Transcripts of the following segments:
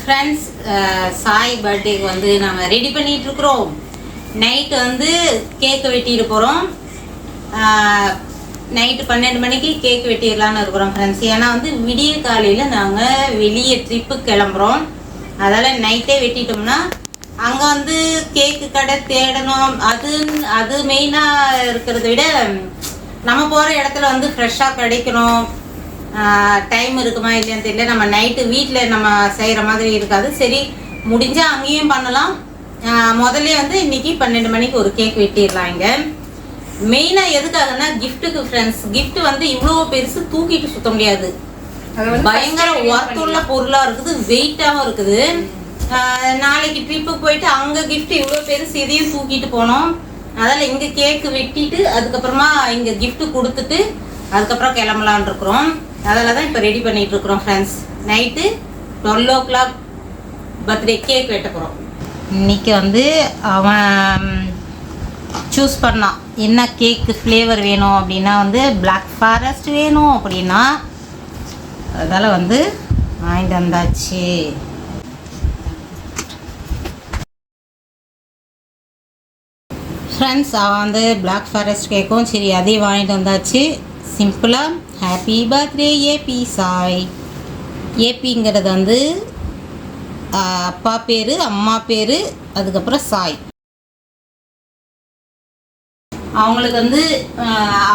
Friends, Sai பர்த்டேக்கு வந்து நம்ம ரெடி பண்ணிட்டு இருக்கிறோம். நைட்டு வந்து கேக்கு வெட்டிட்டு போகிறோம். நைட்டு 12 மணிக்கு கேக் வெட்டிடலான்னு இருக்கிறோம் ஃப்ரெண்ட்ஸ். ஏன்னா வந்து விடிய காலையில் நாங்கள் வெளியே ட்ரிப்பு கிளம்புறோம். அதால் நைட்டே வெட்டிட்டோம்னா அங்கே வந்து கேக்கு கடை தேடணும். அது மெயினாக இருக்கிறத விட நம்ம போகிற இடத்துல வந்து ஃப்ரெஷ்ஷாக கிடைக்கணும். டைம் இருக்குமா இல்லையான்னு தெரியல. நம்ம நைட்டு வீட்டில் நம்ம செய்கிற மாதிரி இருக்காது. சரி, முடிஞ்சால் அங்கேயும் பண்ணலாம். முதல்ல வந்து இன்றைக்கி 12 மணிக்கு ஒரு கேக் வெட்டிடலாம். இங்கே மெயினாக எதுக்காகன்னா கிஃப்ட்டுக்கு ஃப்ரெண்ட்ஸ். கிஃப்ட் வந்து இவ்வளோ பெருசு தூக்கிட்டு சுற்ற முடியாது. பயங்கர ஒர்த்துள்ள பொருளாக இருக்குது, வெயிட்டாகவும் இருக்குது. நாளைக்கு ட்ரிப்புக்கு போயிட்டு அங்கே கிஃப்ட் இவ்வளோ பெருசு இதையும் தூக்கிட்டு போனோம். அதில் இங்கே கேக்கு வெட்டிட்டு அதுக்கப்புறமா இங்கே கிஃப்ட்டு கொடுத்துட்டு அதுக்கப்புறம் கிளம்பலான் இருக்கிறோம். அதில் தான் இப்போ ரெடி பண்ணிகிட்டு இருக்கிறோம் friends. Night 12 o'clock birthday cake வெட்ட போகிறோம். இன்றைக்கி வந்து அவன் சூஸ் பண்ணான் என்ன கேக்கு ஃப்ளேவர் வேணும் அப்படின்னா வந்து பிளாக் ஃபாரஸ்ட் வேணும் அப்படின்னா, அதால் வந்து வாங்கிட்டு வந்தாச்சு. ஃப்ரெண்ட்ஸ், அவன் வந்து பிளாக் ஃபாரஸ்ட் கேக்கும் சரி அதையும் வாங்கிட்டு வந்தாச்சு. சிம்பிளாக ஹாப்பி பர்த்டே ஏபி சாய். ஏபிங்கிறது வந்து அப்பா பேர், அம்மா பேர், அதுக்கப்புறம் சாய். அவங்களுக்கு வந்து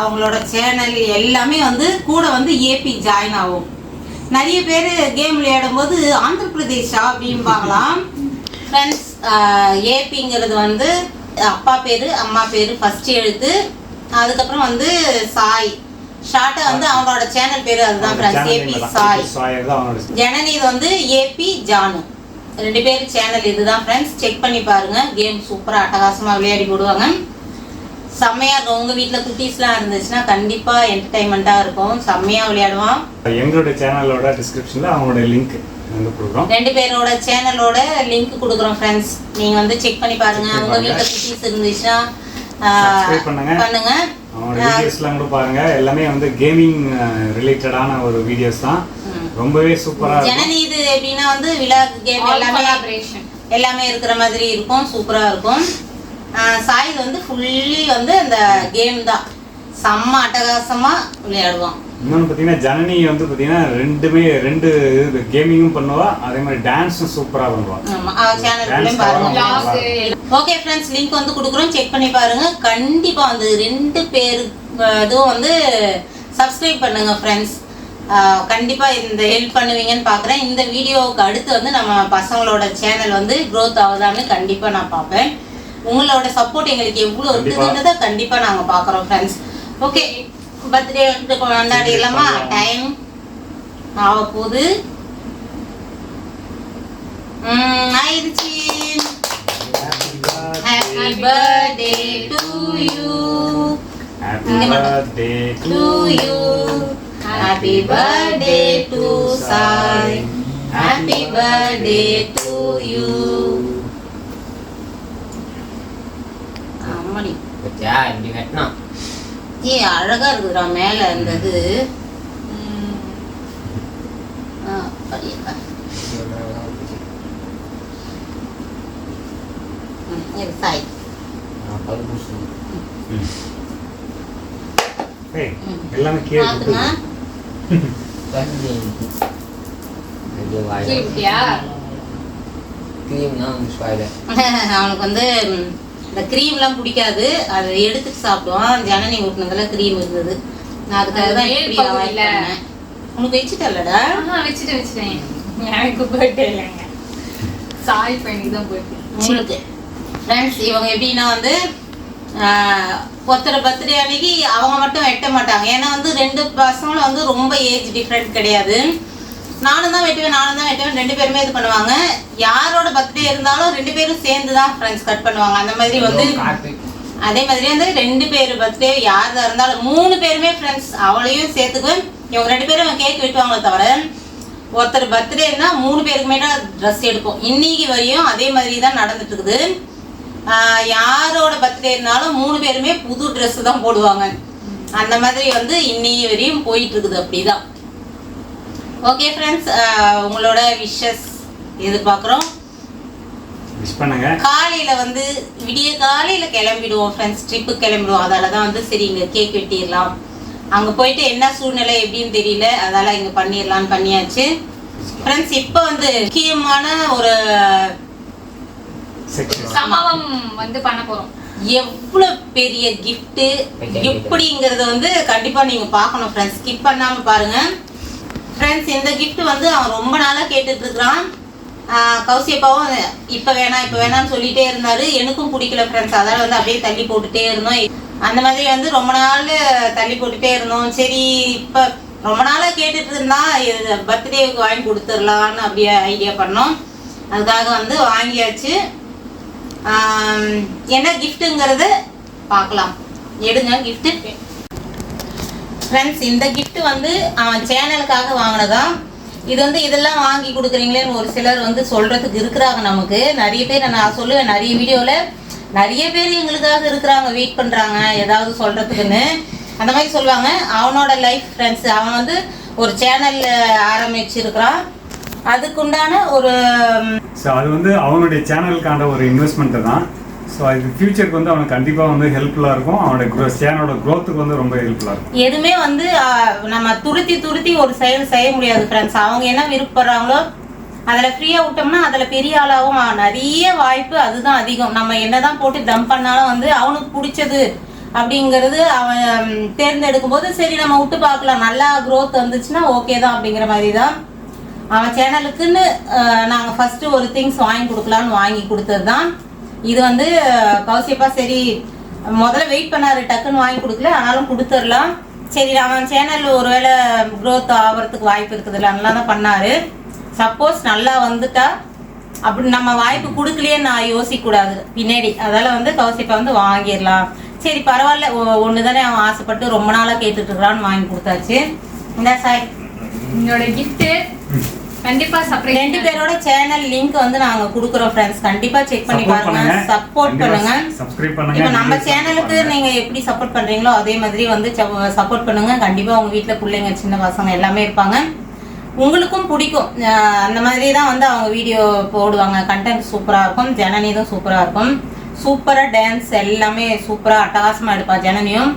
அவங்களோட சேனல் எல்லாமே வந்து கூட வந்து ஏபி ஜாயின் ஆகும். நிறைய பேர் கேம் விளையாடும் போது ஆந்திர பிரதேஷா அப்படின்னு பார்க்கலாம் ஃப்ரெண்ட்ஸ். ஏபிங்கிறது வந்து அப்பா பேர், அம்மா பேர் ஃபர்ஸ்ட் எழுத்து, அதுக்கப்புறம் வந்து சாய் ஷார்ட்டாக வந்து அவங்களோட சேனல் பேர் அதுதான் ஃப்ரெண்ட்ஸ், ஏபி சாய். ஜனனி இது வந்து ஏபி ஜானு. 2 பேர் சேனல் இதுதான் ஃப்ரெண்ட்ஸ். செக் பண்ணி பாருங்கள். கேம் சூப்பராக அட்டகாசமாக விளையாடி போடுவாங்க. செம்மையாக இருக்கும். உங்கள் வீட்டில் குட்டீஸ்லாம் இருந்துச்சுன்னா கண்டிப்பாக என்டர்டைன்மெண்ட்டாக இருக்கும். செம்மையாக விளையாடுவான். எங்களோட சேனலோட டிஸ்கிரிப்ஷனில் அவங்களோட லிங்க் கொடுக்குறோம். 2 பேரோட சேனலோட லிங்க் கொடுக்குறோம் ஃப்ரெண்ட்ஸ். நீங்கள் வந்து செக் பண்ணி பாருங்கள். உங்கள் வீட்டில் குட்டீஸ் இருந்துச்சுன்னா பண்ணுங்க. அவங்களோட வீடியோஸ்லாம் கூட பாருங்க. எல்லாமே வந்து கேமிங் ரிலேட்டடான ஒரு வீடியோஸ் தான். ரொம்பவே சூப்பராக. ஜனனி இது எப்படின்னா வந்து விலாக் கேம் எல்லாமே இருக்கிற மாதிரி இருக்கும். சூப்பராக இருக்கும். சாய் வந்து ஃபுல்லி வந்து அந்த கேம் தான். செம்ம அட்டகாசமாக விளையாடுவான். இன்னொன்று பார்த்தீங்கன்னா ஜனனி வந்து பார்த்தீங்கன்னா ரெண்டு இது கேமிங்கும் பண்ணுவா, அதே மாதிரி டான்ஸும் சூப்பராக பண்ணுவா. ஆமாம், சேனல் பாருங்க. ஓகே ஃப்ரெண்ட்ஸ், லிங்க் வந்து கொடுக்குறோம். செக் பண்ணி பாருங்க. கண்டிப்பாக வந்து 2 பேர் இதுவும் வந்து சப்ஸ்கிரைப் பண்ணுங்க ஃப்ரெண்ட்ஸ். கண்டிப்பாக இந்த ஹெல்ப் பண்ணுவீங்கன்னு பார்க்குறேன். இந்த வீடியோவுக்கு அடுத்து வந்து நம்ம பசங்களோட சேனல் வந்து க்ரோத் ஆகுதான்னு கண்டிப்பாக நான் பார்ப்பேன். உங்களோட சப்போர்ட் எங்களுக்கு எவ்வளோ இருக்குதுன்றதை கண்டிப்பாக நாங்கள் பார்க்குறோம் ஃப்ரெண்ட்ஸ். ஓகே, பர்த்டே வந்து கொண்டாடிடலாமா? டைம் ஆக போகுது. ஆயிடுச்சு. Happy birthday to you. Happy birthday to you. Happy birthday to Sai. Happy birthday to you. ஆமாடி பத்தியா இப்படி வெட்டினா அழகா இருக்குதுடா மேல இருந்தது. சாய் எல்லாமே கேக்குங்க. அவனுக்கு வந்து இந்த க்ரீம்லாம் பிடிக்காது. அதை எடுத்துட்டு சாப்பிடுவான். ஜனனி ஊட்டினதில் க்ரீம் இருந்தது. நான் அதுக்காக தான் இல்லை உனக்கு வச்சுட்டல்லடா. வச்சுட்டேன். எனக்கு பர்த்டே இல்லைங்க, சாய் பையனுக்கு தான் பர்த்டே. உங்களுக்கு ஃப்ரெண்ட்ஸ் இவங்க எப்படின்னா வந்து ஒருத்தர் பர்த்டே அன்னைக்கு அவங்க மட்டும் வெட்ட மாட்டாங்க. ஏன்னா வந்து 2 பசங்களும் வந்து ரொம்ப ஏஜ் டிஃப்ரெண்ட் கிடையாது. நானும் தான் வெட்டுவேன் 2 பேருமே இது பண்ணுவாங்க. யாரோட பர்த்டே இருந்தாலும் 2 பேரும் சேர்ந்து தான் ஃப்ரெண்ட்ஸ் கட் பண்ணுவாங்க. அந்த மாதிரி வந்து அதே மாதிரி வந்து 2 பேர் பர்த்டே யாராக இருந்தாலும் 3 பேருமே ஃப்ரெண்ட்ஸ் அவளையும் சேர்த்துக்குவேன். இவங்க 2 பேரும் கேக் வெட்டுவாங்களே தவிர ஒருத்தர் பர்த்டேன்னா 3 பேருக்குமே தான் ட்ரெஸ் எடுப்போம். இன்னைக்கு வரையும் அதே மாதிரி தான் நடந்துட்டு இருக்குது. யாரோட பர்த்டே இருந்தாலும் 3 பேருமே புது ட்ரெஸ் தான் போடுவாங்க. அந்த மாதிரி வந்து இன்னைக்கு வரையும் போயிட்டு இருக்குது. அப்படிதான். ஓகே ஃப்ரெண்ட்ஸ், உங்களோட விஷஸ் எதிர்பார்க்குறோம். விஷ் பண்ணுங்க. காலையில வந்து விடிய காலையில கிளம்பிடுவோம் ஃப்ரெண்ட்ஸ், ட்ரிப்பு கிளம்பிடுவோம். அதால தான் வந்து சரி இங்கே கேக் வெட்டிடலாம். அங்கே போயிட்டு என்ன சூழ்நிலை எப்படின்னு தெரியல, அதால இங்கே பண்ணிடலான்னு பண்ணியாச்சு ஃப்ரெண்ட்ஸ். இப்போ வந்து முக்கியமான ஒரு சம்பவம் வந்து பண்ண போறோம். எவ்வளோ பெரிய கிஃப்ட் எப்படிங்கிறத வந்து கண்டிப்பா நீங்க பார்க்கணும் ஃப்ரெண்ட்ஸ், ஸ்கிப் பண்ணாம பாருங்க ஃப்ரெண்ட்ஸ். இந்த கிஃப்ட் வந்து அவன் ரொம்ப நாளா கேட்டுட்டு இருக்கிறான். கௌசியப்பாவும் இப்ப வேணாம்னு சொல்லிட்டே இருந்தாரு. எனக்கும் பிடிக்கல ஃப்ரெண்ட்ஸ், அதனால வந்து அப்படியே தள்ளி போட்டுட்டே இருந்தோம். அந்த மாதிரி வந்து ரொம்ப நாள் தள்ளி போட்டுட்டே இருந்தோம். சரி இப்ப ரொம்ப நாளா கேட்டுட்டு இருந்தா பர்த்டேவுக்கு வாங்கி கொடுத்துடலான்னு அப்படியே ஐடியா பண்ணோம். அதுக்காக வந்து வாங்கியாச்சு. என்ன கிஃப்ட்டுங்கிறது பார்க்கலாம். எடுங்க கிஃப்ட் ஃப்ரெண்ட்ஸ். இந்த கிஃப்ட் வந்து அவன் சேனலுக்காக வாங்கினதான். இது வந்து இதெல்லாம் வாங்கி கொடுக்குறீங்களேன்னு ஒரு சிலர் வந்து சொல்றதுக்கு இருக்கிறாங்க. நமக்கு நிறைய பேர், நான் சொல்லுவேன் நிறைய வீடியோவில், நிறைய பேர் எங்களுக்காக இருக்கிறாங்க, வெயிட் பண்ணுறாங்க ஏதாவது சொல்கிறதுக்குன்னு, அந்த மாதிரி சொல்லுவாங்க. அவனோட லைஃப் ஃப்ரெண்ட்ஸ், அவன் வந்து ஒரு சேனல் ஆரம்பிச்சிருக்கிறான். அதுக்குண்டான ஒரு அது வந்து அவனுடைய சேனலுக்கான ஒரு இன்வெஸ்ட்மெண்ட்டு தான். ஸோ அது ஃபியூச்சருக்கு வந்து அவனுக்கு கண்டிப்பாக வந்து ஹெல்ப்ஃபுல்லாக இருக்கும். அவனுடைய சேனலோட க்ரோத்துக்கு வந்து ரொம்ப ஹெல்ப்ஃபுல்லாக இருக்கும். எதுவுமே வந்து நம்ம துருத்தி ஒரு செயல் செய்ய முடியாது ஃப்ரெண்ட்ஸ். அவங்க என்ன விருப்பப்படுறாங்களோ அதில் ஃப்ரீயாக விட்டோம்னா அதில் பெரிய ஆளாகவும் நிறைய வாய்ப்பு அதுதான் அதிகம். நம்ம என்னதான் போட்டு டம்ப் பண்ணாலும் வந்து அவனுக்கு பிடிச்சது அப்படிங்கிறது அவன் தேர்ந்தெடுக்கும் போது சரி நம்ம விட்டு பார்க்கலாம், நல்லா க்ரோத் வந்துச்சுன்னா ஓகே தான் அப்படிங்கிற மாதிரி தான். அவன் சேனலுக்குன்னு நாங்கள் ஃபஸ்ட்டு ஒரு திங்ஸ் வாங்கி கொடுக்கலான்னு வாங்கி கொடுத்தது தான். இது வந்து கௌசியப்பா சரி முதல்ல வெயிட் பண்ணாரு, டக்குன்னு வாங்கி கொடுக்கல, ஆனாலும் கொடுத்துடலாம். சரி அவன் சேனல் ஒருவேளை க்ரோத் ஆகிறதுக்கு வாய்ப்பு இருக்குதுல்ல, நல்லா தான் பண்ணாரு. சப்போஸ் நல்லா வந்துட்டா அப்படி நம்ம வாய்ப்பு கொடுக்கலையே நான் யோசிக்கக்கூடாது பின்னாடி. அதனால் வந்து கௌசியப்பா வந்து வாங்கிடலாம். சரி பரவாயில்ல, ஒன்று தானே அவன் ஆசைப்பட்டு ரொம்ப நாளாக கேட்டுட்டு இருக்கிறான்னு வாங்கி கொடுத்தாச்சு. இந்த சாய் உங்களோட கிஃப்ட்டு கண்டிப்பா சப்ஸ்கிரைப். 2 பேரோட சேனல் லிங்க் வந்து நாங்க குடுக்குறோம் ஃப்ரெண்ட்ஸ், கண்டிப்பா செக் பண்ணி பாருங்க, சப்போர்ட் பண்ணுங்க. சப்ஸ்கிரைப் பண்ணுங்க. இப்போ நம்ம சேனலுக்கு நீங்க எப்படி சப்போர்ட் பண்றீங்களோ அதே மாதிரி வந்து சப்போர்ட் பண்ணுங்க. கண்டிப்பா உங்க வீட்ல பிள்ளைங்க சின்ன பசங்க எல்லாமே இருப்பாங்க, உங்களுக்கும் பிடிக்கும். அந்த மாதிரி தான் வந்து அவங்க வீடியோ போடுவாங்க. கண்டென்ட் சூப்பரா இருக்கும். ஜனனியும் சூப்பரா இருக்கும். சூப்பரா டான்ஸ் எல்லாமே சூப்பரா அட்டகாசமா எடுப்பா ஜனனியும்.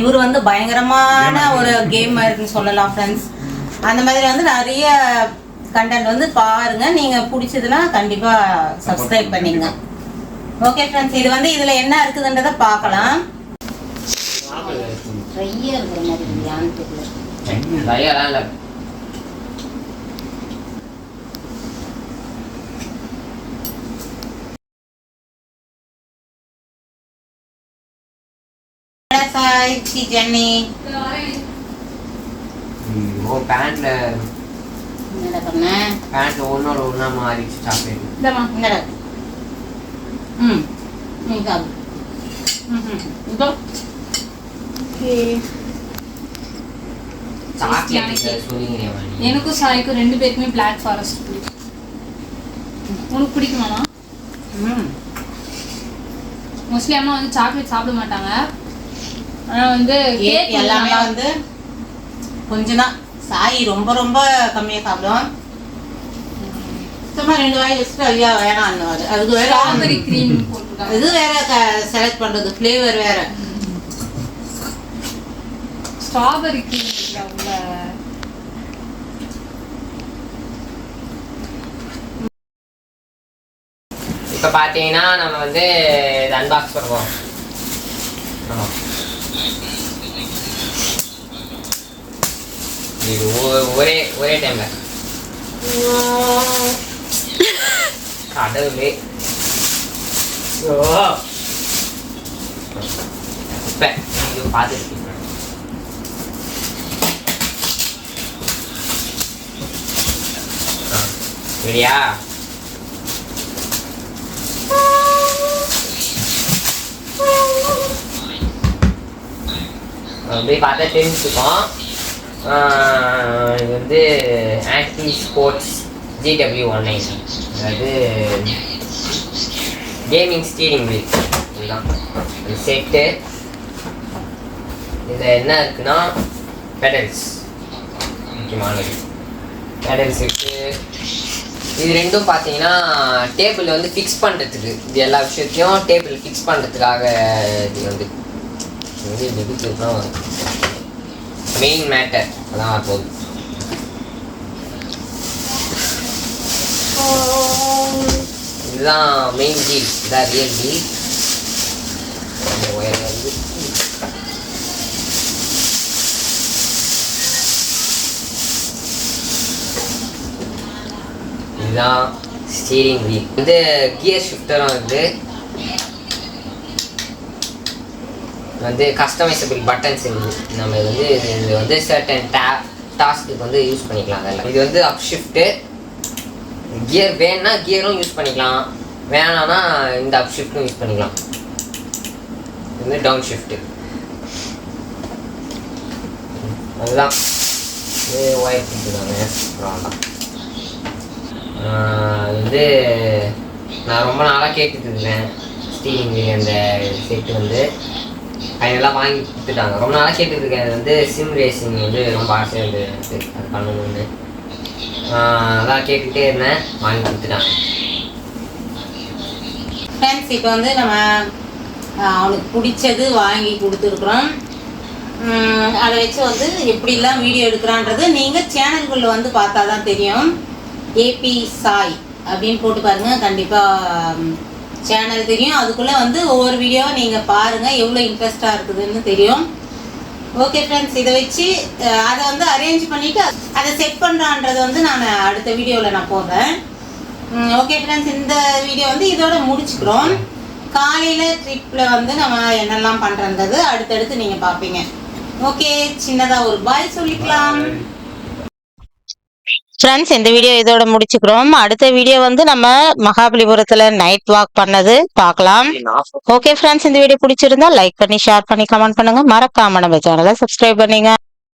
இவர் வந்து பயங்கரமான ஒரு கேமர்னு சொல்லலாம் ஃப்ரெண்ட்ஸ். அந்த மாதிரி வந்து நிறைய கண்டென்ட் வந்து பாருங்க. நீங்க பிடிச்சதுன்னா கண்டிப்பா சப்ஸ்கிரைப் பண்ணிங்க. ஓகே ஃப்ரெண்ட்ஸ், இது வந்து இதுல என்ன இருக்குதுன்றத பார்க்கலாம். ட்ரையா இருக்கிற மாதிரி யான்னு தெரியல. ட்ரையாலாம் இல்லை. சாய்ச்சி ஜென்னி ஓ பேண்ட்ல என்னடா பண்ண? பேண்ட்ல ஒன்னோட ஒன்னா மாறிச்சு சாக்லேட். இந்தமா என்னடா? நீ சாப்பிடு. இதோ சாக்லேட் சொல்லிங்கறியா? எனக்கும் சாய்க்கும் 2 பேருக்குமே பிளாக் ஃபாரஸ்ட் பிடிக்கும். உனக்கு பிடிக்குமாமா? மோஸ்ட்லி அம்மா வந்து சாக்லேட் சாப்பிட மாட்டாங்க. ஆனா வந்து கேக் எல்லாமே வந்து கொஞ்சம் தான். சாய் ரொம்ப ரொம்ப கம்மியாக சாப்பிடுவோம். சும்மா 2 வாய் வச்சுட்டு ஐயா வேணாம். அதுக்கு வேற ஸ்ட்ராபெரி க்ரீம் போட்டுருக்காங்க. இது வேற செலக்ட் பண்றது, ஃப்ளேவர் வேற. ஸ்ட்ராபெரி க்ரீம் உள்ள இப்போ பார்த்தீங்கன்னா நம்ம வந்து அன்பாக்ஸ் பண்ணுவோம். இது ஒரே டைம்ல கடவுளே. இப்போ இது பார்த்துருக்கீங்க. சரியா? அப்படியே பார்த்தா தெரிஞ்சுக்கோம். இது வந்து ஆக்டி ஸ்போர்ட்ஸ் GW19, அதாவது கேமிங் ஸ்டீரிங் வீல். இதுதான் இது செட்டு. இதில் என்ன இருக்குன்னா பெடல்ஸ், முக்கியமானது பெடல்ஸ் இருக்குது. இது ரெண்டும் பார்த்தீங்கன்னா டேபிள் வந்து ஃபிக்ஸ் பண்ணுறதுக்கு, இது எல்லா விஷயத்தையும் டேபிள் ஃபிக்ஸ் பண்ணுறதுக்காக இது வந்து மெயின் மேட்டர் அதான் போகுது. இதுதான் மெயின் டீல், இதான் ரியல் டீல். இந்த ஒயர் வந்து இதுதான் ஸ்டீரிங் வீல். வந்து கியர் ஷிஃப்டரும் வந்து கஸ்டமைசபிள் பட்டன்ஸ் இருக்குது. நம்ம இது வந்து சர்டன் டாஸ்க்கு வந்து யூஸ் பண்ணிக்கலாம். அதெல்லாம் இது வந்து அப் ஷிஃப்ட்டு. கியர் வேணும்னா கியரும் யூஸ் பண்ணிக்கலாம், வேணான்னா இந்த அப் ஷிஃப்ட்டும் யூஸ் பண்ணிக்கலாம். இது வந்து டவுன் ஷிஃப்ட்டு. அதுதான் இது ஒயர் கொடுத்துருக்காங்க. அப்புறம் தான் வந்து நான் ரொம்ப நாளாக கேட்டுட்டு இருந்தேன் ஸ்டீரிங் வீல் அந்த செட்டு வந்து ஃபைனலாக வாங்கி கொடுத்துட்டாங்க. ரொம்ப நாளாக கேட்டுட்டு இருக்கேன். அது வந்து சிம் ரேசிங் வந்து ரொம்ப ஆசையாக இருந்தது அது பண்ணணும்னு. அதான் கேட்டுகிட்டே இருந்தேன், வாங்கி கொடுத்துட்டாங்க. ஃப்ரெண்ட்ஸ் இப்போ வந்து நம்ம அவனுக்கு பிடிச்சது வாங்கி கொடுத்துருக்குறோம். அதை வச்சு வந்து எப்படிலாம் வீடியோ எடுக்கிறான்றது நீங்கள் சேனல்களில் வந்து பார்த்தா தான் தெரியும். ஏபி சாய் அப்படின்னு போட்டு பாருங்கள், கண்டிப்பாக சேனல் தெரியும். அதுக்குள்ளே வந்து ஒவ்வொரு வீடியோவை நீங்கள் பாருங்கள், எவ்வளோ இன்ட்ரெஸ்டாக இருக்குதுன்னு தெரியும். ஓகே ஃப்ரெண்ட்ஸ், இதை வச்சு அதை வந்து அரேஞ்ச் பண்ணிவிட்டு அதை செட் பண்ணுறான்றது வந்து நான் அடுத்த வீடியோவில் நான் போடுறேன். ஓகே ஃப்ரெண்ட்ஸ், இந்த வீடியோ வந்து இதோட முடிச்சுக்கிறோம். காலையில் ட்ரிப்பில் வந்து நம்ம என்னெல்லாம் பண்ணுறது அடுத்தடுத்து நீங்கள் பார்ப்பீங்க. ஓகே, சின்னதாக ஒரு பாய் சொல்லிக்கலாம். ஃப்ரெண்ட்ஸ், இந்த வீடியோ இதோட முடிச்சுக்கிறோம். அடுத்த வீடியோ வந்து நம்ம மகாபலிபுரத்தில் நைட் வாக் பண்ணது பார்க்கலாம். ஓகே ஃப்ரெண்ட்ஸ், இந்த வீடியோ பிடிச்சிருந்தா லைக் பண்ணி ஷேர் பண்ணி கமெண்ட் பண்ணுங்க. மறக்காம நம்ம சேனலை சப்ஸ்கிரைப் பண்ணுங்க.